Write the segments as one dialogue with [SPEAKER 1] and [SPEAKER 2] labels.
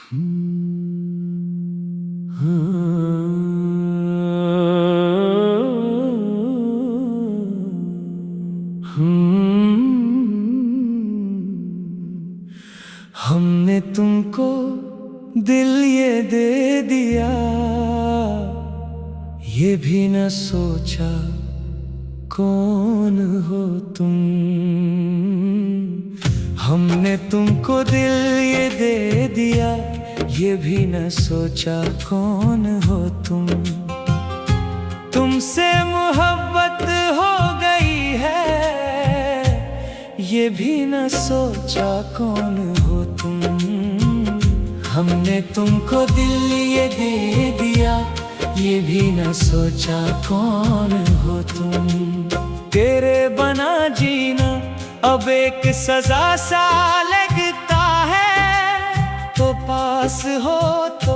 [SPEAKER 1] हमने तुमको दिल ये दे दिया, ये भी न सोचा कौन हो तुम। हमने तुमको दिल ये दे दिया, ये भी न सोचा कौन हो तुम। तुमसे मोहब्बत हो गई है, ये भी न सोचा कौन हो तुम। हमने तुमको दिल ये दे दिया, ये भी न सोचा कौन हो तुम। तेरे बना जीना अब एक सजा सा लगता है, तो पास हो तो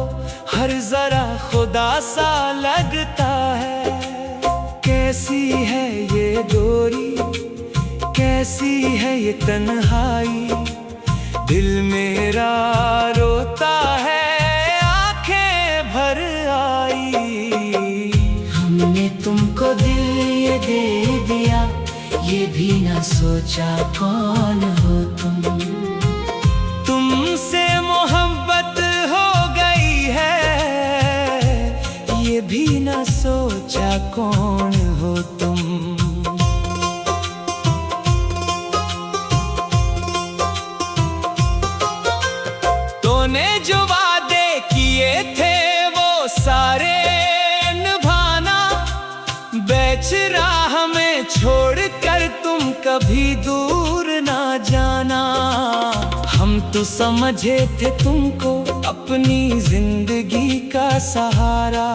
[SPEAKER 1] हर जरा खुदा सा लगता है। कैसी है ये दूरी, कैसी है ये तन्हाई, दिल मेरा रोता है आंखें भर आई। हमने तुमको दिल ये दे दिया, ये भी न सोचा कौन हो तुम। तुमसे मोहब्बत हो गई है, ये भी न सोचा कौन हो तुम। तूने जो वादे किए थे वो सारे निभाना, बेच राह में छोड़कर तुम कभी दूर ना जाना। हम तो समझे थे तुमको अपनी जिंदगी का सहारा,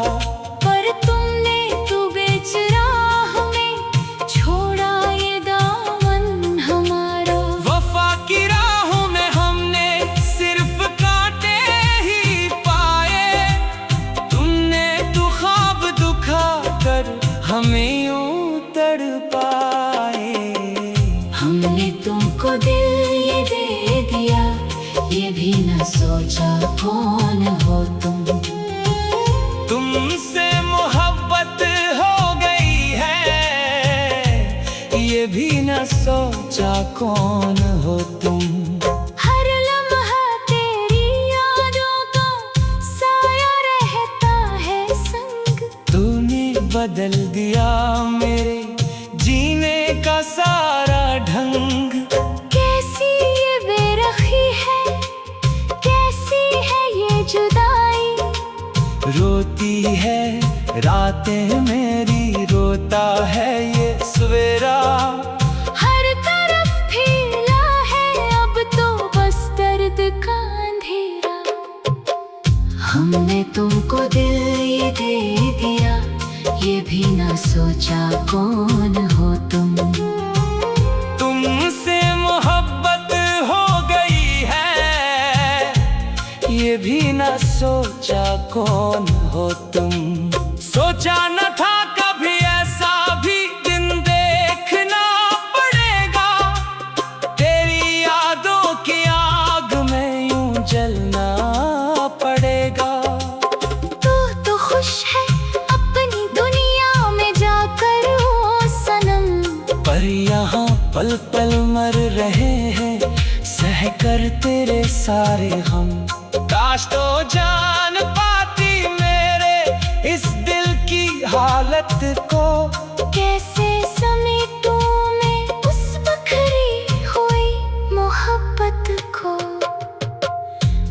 [SPEAKER 2] पर तुमने तो बेच राह में छोड़ा ये दामन हमारा।
[SPEAKER 1] वफा की राहों में हमने सिर्फ कांटे ही पाए, तुमने तो ख्वाब दुखा कर हमें यूं तड़पाए।
[SPEAKER 2] हमने तुमको दिल ये दे दिया, ये भी न सोचा कौन हो तुम।
[SPEAKER 1] तुमसे मोहब्बत हो गई है, ये भी न सोचा कौन हो तुम।
[SPEAKER 2] हर लम्हा तेरी यादों का साया रहता है संग।
[SPEAKER 1] तूने बदल दिया मेरे जीने का सारा ढंग।
[SPEAKER 2] कैसी ये बेरखी है, कैसी है ये जुदाई।
[SPEAKER 1] रोती है रातें मेरी, रोता है ये सवेरा।
[SPEAKER 2] हर तरफ फैला है अब तो बस दर्द का अंधेरा। हमने तुमको दिल ये दे दिया, ये भी न सोचा कौन हो तुम।
[SPEAKER 1] तुमसे मोहब्बत हो गई है, ये भी न सोचा कौन हो तुम। सोचा न था कभी ऐसा भी दिन देखना पड़ेगा, तेरी यादों की आग में यूं जलना पड़ेगा।
[SPEAKER 2] तू तो खुश है अपनी दुनिया में जाकर ओ सनम,
[SPEAKER 1] पर यहाँ पल पल मर रहे हैं सहकर तेरे सारे हम। काश तो जान पाती मेरे इस दिल की हालत को,
[SPEAKER 2] कैसे समेटूं मैं उस बखरी हुई मोहब्बत को।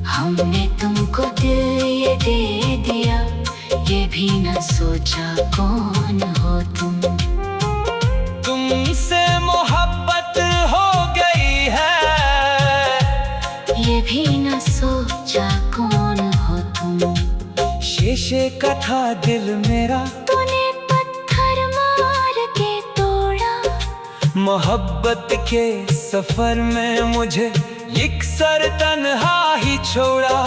[SPEAKER 2] हमने तुमको दिल ये दे दिया, ये भी न सोचा कौन हो तुम।
[SPEAKER 1] तुमसे मोहब्बत हो गई है,
[SPEAKER 2] ये भी न सोचा कौन हो तुम।
[SPEAKER 1] शीशे का था दिल मेरा,
[SPEAKER 2] तूने पत्थर मार के तोड़ा।
[SPEAKER 1] मोहब्बत के सफर में मुझे यकसर तन्हा ही छोड़ा।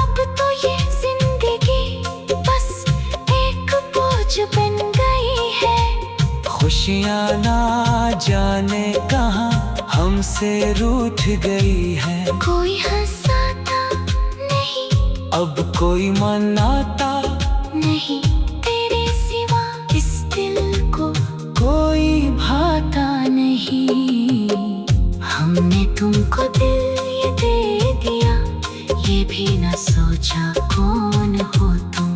[SPEAKER 2] अब तो ये जिंदगी बस एक बोझ बन गई है।
[SPEAKER 1] खुशियाँ ना जाने कहाँ हमसे रूठ गई है।
[SPEAKER 2] कोई हंसाता नहीं
[SPEAKER 1] अब कोई मनाता
[SPEAKER 2] नहीं तेरे सिवा, इस दिल को
[SPEAKER 1] कोई
[SPEAKER 2] भाता नहीं। हमने तुमको दिल ये दे दिया, ये भी न सोचा कौन हो तुम।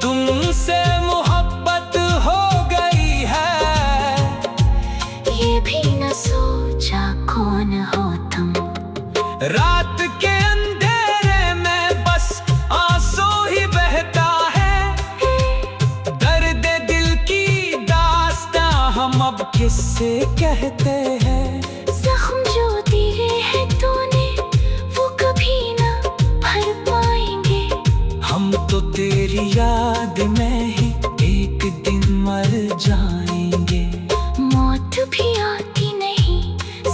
[SPEAKER 1] तुमसे मोहब्बत हो गई है,
[SPEAKER 2] ये भी न सोचा कौन हो तुम।
[SPEAKER 1] रात के अंधेरे में बस आंसू ही बहता है, दर्द दिल की दास्तां हम अब किससे कहते हैं।
[SPEAKER 2] जख्म जो दिए हैं तूने वो कभी ना भर पाएंगे।
[SPEAKER 1] हम तो तेरी याद में ही एक दिन मर जाएंगे।
[SPEAKER 2] मौत भी आती नहीं,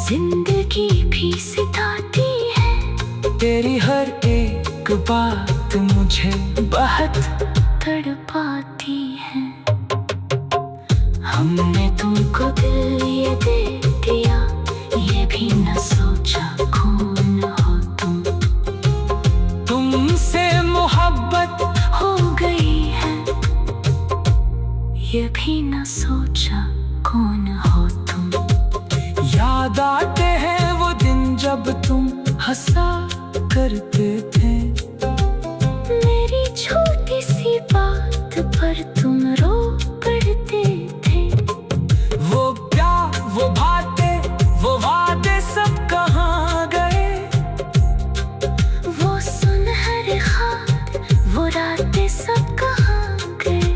[SPEAKER 2] जिंदगी भी सिताती है।
[SPEAKER 1] तेरी हर एक बात मुझे बहुत
[SPEAKER 2] तड़पाती है। हमने तुमको दिल ये दे दिया, ये भी न सोचा कौन हो तुम।
[SPEAKER 1] तुमसे मोहब्बत
[SPEAKER 2] हो गई है, ये भी न सोचा कौन हो तुम।
[SPEAKER 1] याद आते हैं वो दिन जब तुम हंसा करते थे।
[SPEAKER 2] मेरी छोटी सी बात पर तुम रो पड़ते थे।
[SPEAKER 1] वो प्यार, वो बातें, वो वादे सब कहाँ गए।
[SPEAKER 2] वो सुनहरे ख्वाब, वो रातें सब कहाँ गए।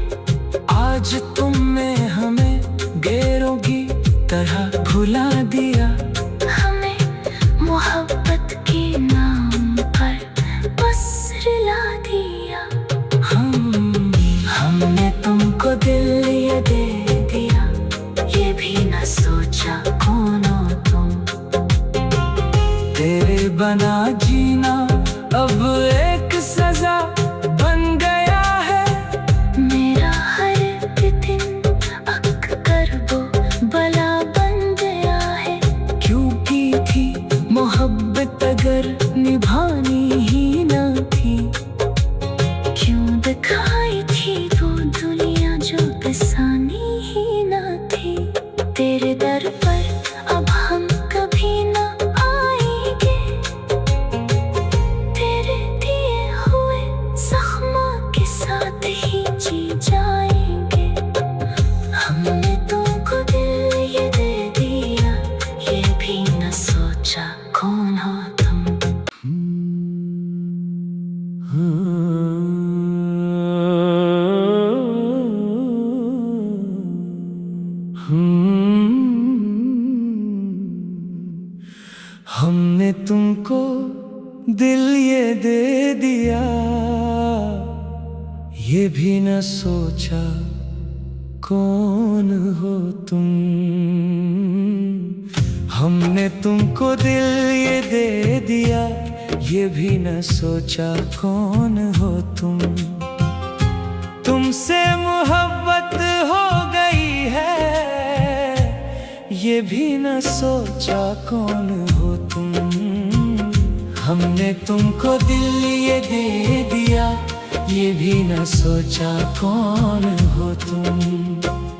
[SPEAKER 1] आज तुमने हमें गैरों की तरह भुला दिया।
[SPEAKER 2] हमें मोहब्बत के नाम पर बस रुला दिया। हमने तुमको दिल ये दे दिया, ये भी न सोचा कौन हो तुम।
[SPEAKER 1] तेरे बना जीना अब एक सजा बन गया है।
[SPEAKER 2] मेरा हर दिन अक्कर वो बला बन गया है।
[SPEAKER 1] क्यों की थी मोहब्बत अगर निभानी ही न थी।
[SPEAKER 2] क्यों दिखाई थी वो दुनिया जो बसानी ही न थी। तेरे दर पर अब हम कभी न आएंगे। तेरे दिए हुए जख्मों के साथ ही जी जाएंगे। हमने तुमको दिल ये दे दिया, ये भी न सोचा कौन हो तुम।
[SPEAKER 1] हमने तुमको दिल ये दे दिया, ये भी न सोचा कौन हो तुम। हमने तुमको दिल ये दे दिया, ये भी न सोचा कौन हो तुम। तुमसे मोहब्बत हो गई है, ये भी न सोचा कौन हो तुम। हमने तुमको दिल ये दे दिया, ये भी न सोचा कौन हो तुम।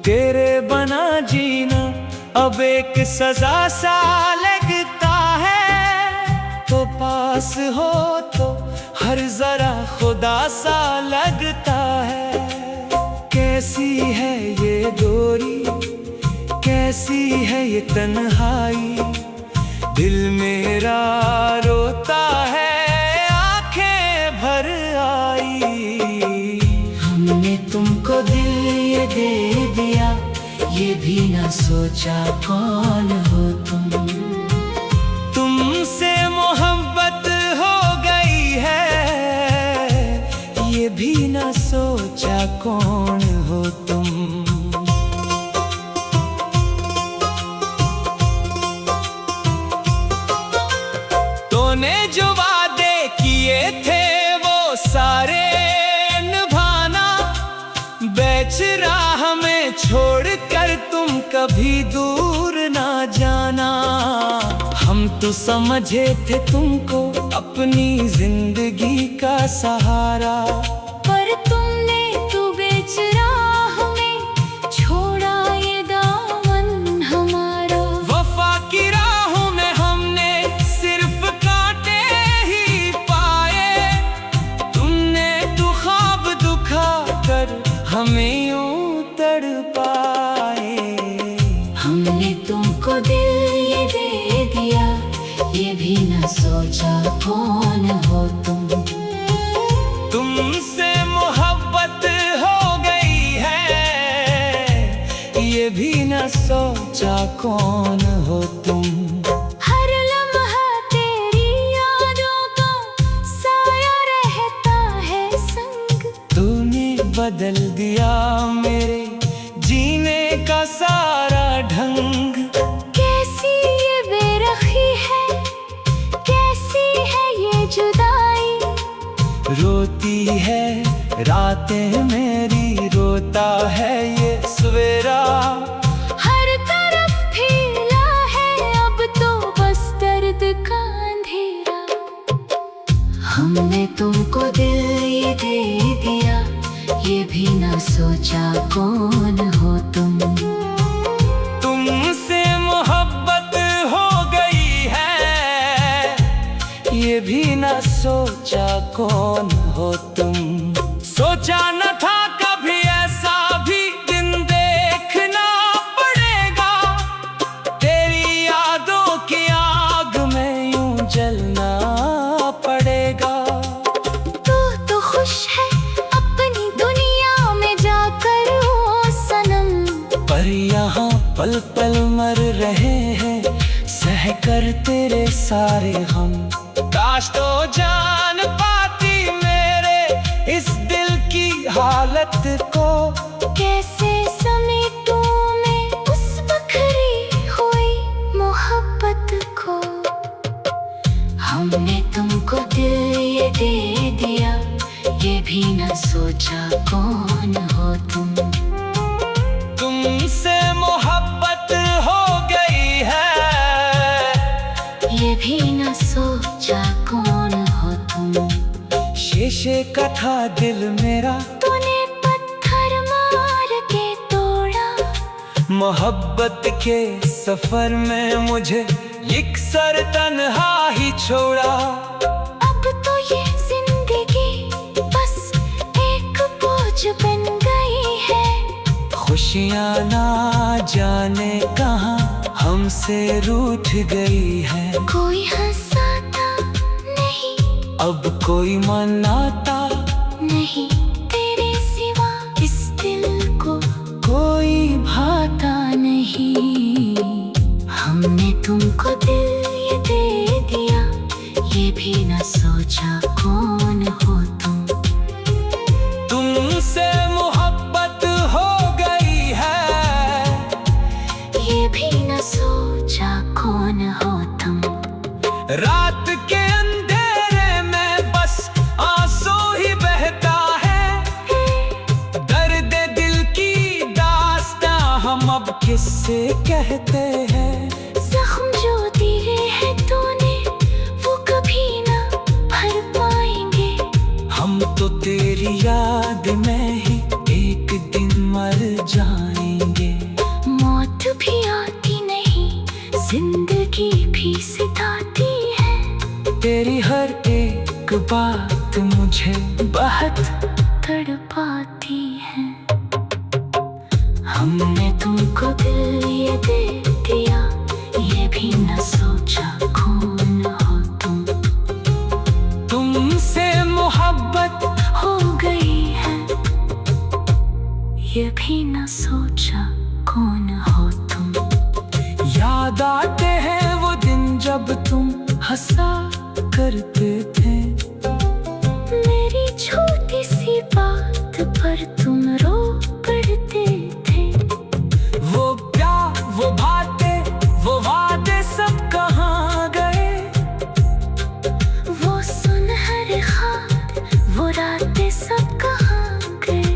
[SPEAKER 1] तेरे बना जीना अब एक सजा सा लगता है। तो पास हो तो हर जरा खुदा सा लगता है। कैसी है ये दूरी, कैसी है ये तन्हाई। दिल मेरा रोता है, आंखें भर आई। हमने तुमको दिल ये दे दिया, ये भी न सोचा कौन हो तुम। तुमसे मोहब्बत हो गई है, ये भी न सोचा कौन हो तुम। तूने जो वादे किए थे वो सारे निभाना। बेच राह में छोड़ कर तुम कभी दूर ना जाना। हम तो समझे थे तुमको अपनी जिंदगी का सहारा,
[SPEAKER 2] पर तुमने तो बेच राह में छोड़ा ये दामन हमारा।
[SPEAKER 1] वफा की राहों में हमने सिर्फ कांटे ही पाए, तुमने तो ख्वाब दुखा कर हमें यूं तड़पाए।
[SPEAKER 2] हमने तुमको दिल ये दे दिया, ये भी न सोचा कौन हो तुम।
[SPEAKER 1] तुमसे मोहब्बत हो गई है, ये भी न सोचा कौन हो तुम।
[SPEAKER 2] हर लम्हा तेरी यादों का साया रहता है संग।
[SPEAKER 1] तूने बदल दिया मेरे जीने का सारा ढंग।
[SPEAKER 2] कैसी ये बेरखी है, कैसी है ये जुदाई।
[SPEAKER 1] रोती है रातें मेरी, रोता है ये सवेरा।
[SPEAKER 2] हर तरफ फैला है अब तो बस दर्द का अंधेरा। हमने तुमको दिल ये दे दिया, ये भी न सोचा कौन हो तुम।
[SPEAKER 1] तुमसे मोहब्बत हो गई है, ये भी न सोचा कौन हो तुम। सोचा न था कभी ऐसा भी दिन देखना पड़ेगा, तेरी यादों की आग में यूं जलना पड़ेगा।
[SPEAKER 2] तू तो खुश है अपनी दुनिया में जाकर ओ सनम,
[SPEAKER 1] पर यहाँ पल पल मर रहे हैं सह कर तेरे सारे हम। काश तो जान पाती मेरे इस दिल की हालत को,
[SPEAKER 2] कैसे समेटूं मैं उस बखरी हुई मोहब्बत को। हमने तुमको दिल ये दे दिया, ये भी न सोचा कौन हो तुम।
[SPEAKER 1] तुमसे मोहब्बत हो गई है,
[SPEAKER 2] ये भी न सोचा कौन हो तुम।
[SPEAKER 1] शीशे का था दिल मेरा,
[SPEAKER 2] तूने पत्थर मार के तोड़ा।
[SPEAKER 1] मोहब्बत के सफर में मुझे यकसर तन्हा ही छोड़ा।
[SPEAKER 2] अब तो ये जिंदगी बस एक बोझ बन गई है।
[SPEAKER 1] खुशियाँ ना जाने कहाँ हमसे रूठ गई है।
[SPEAKER 2] कोई हंसाता नहीं,
[SPEAKER 1] अब कोई मनाता
[SPEAKER 2] नहीं तेरे सिवा इस दिल को
[SPEAKER 1] कोई
[SPEAKER 2] भाता नहीं। हमने तुमको दिल ये दे दिया, ये भी न सोचा कौन हो तुम।
[SPEAKER 1] तुमसे मोहब्बत हो गई है,
[SPEAKER 2] ये भी न सोचा कौन हो तुम।
[SPEAKER 1] रात के अंधेरे में बस आंसू ही बहता है। दर्द दिल की दास्तां हम अब किससे कहते हैं।
[SPEAKER 2] जख्म जो दिए हैं तूने वो कभी ना भर पाएंगे।
[SPEAKER 1] हम तो तेरी याद में ही एक दिन मर जाएंगे।
[SPEAKER 2] मौत भी आती नहीं, जिंदगी भी सिताती है।
[SPEAKER 1] तेरी हर एक बात मुझे बहुत
[SPEAKER 2] तड़पाती है। हमने तुमको दिल ये दे दिया, ये भी न सोचा कौन हो तुम।
[SPEAKER 1] तुमसे मोहब्बत
[SPEAKER 2] हो गई है, ये भी न सोचा कौन हो तुम।
[SPEAKER 1] याद आते हैं वो दिन जब तुम हंसा करते थे।
[SPEAKER 2] मेरी छोटी सी बात पर तुम रो पड़ते थे।
[SPEAKER 1] वो प्यार, वो बातें, वो वादे सब कहाँ गए।
[SPEAKER 2] वो सुनहरे ख्वाब, वो रातें सब कहाँ गए।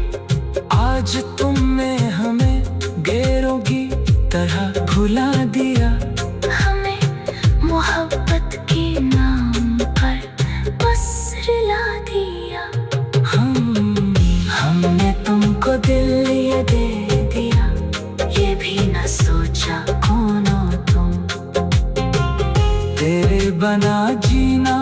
[SPEAKER 1] आज तुमने हमें गैरों की तरह भुला दिया।
[SPEAKER 2] हमें मोहब्बत दिला दिया। हमने तुमको दिल ये दे दिया, ये भी न सोचा कौन हो तुम।
[SPEAKER 1] तेरे बना जीना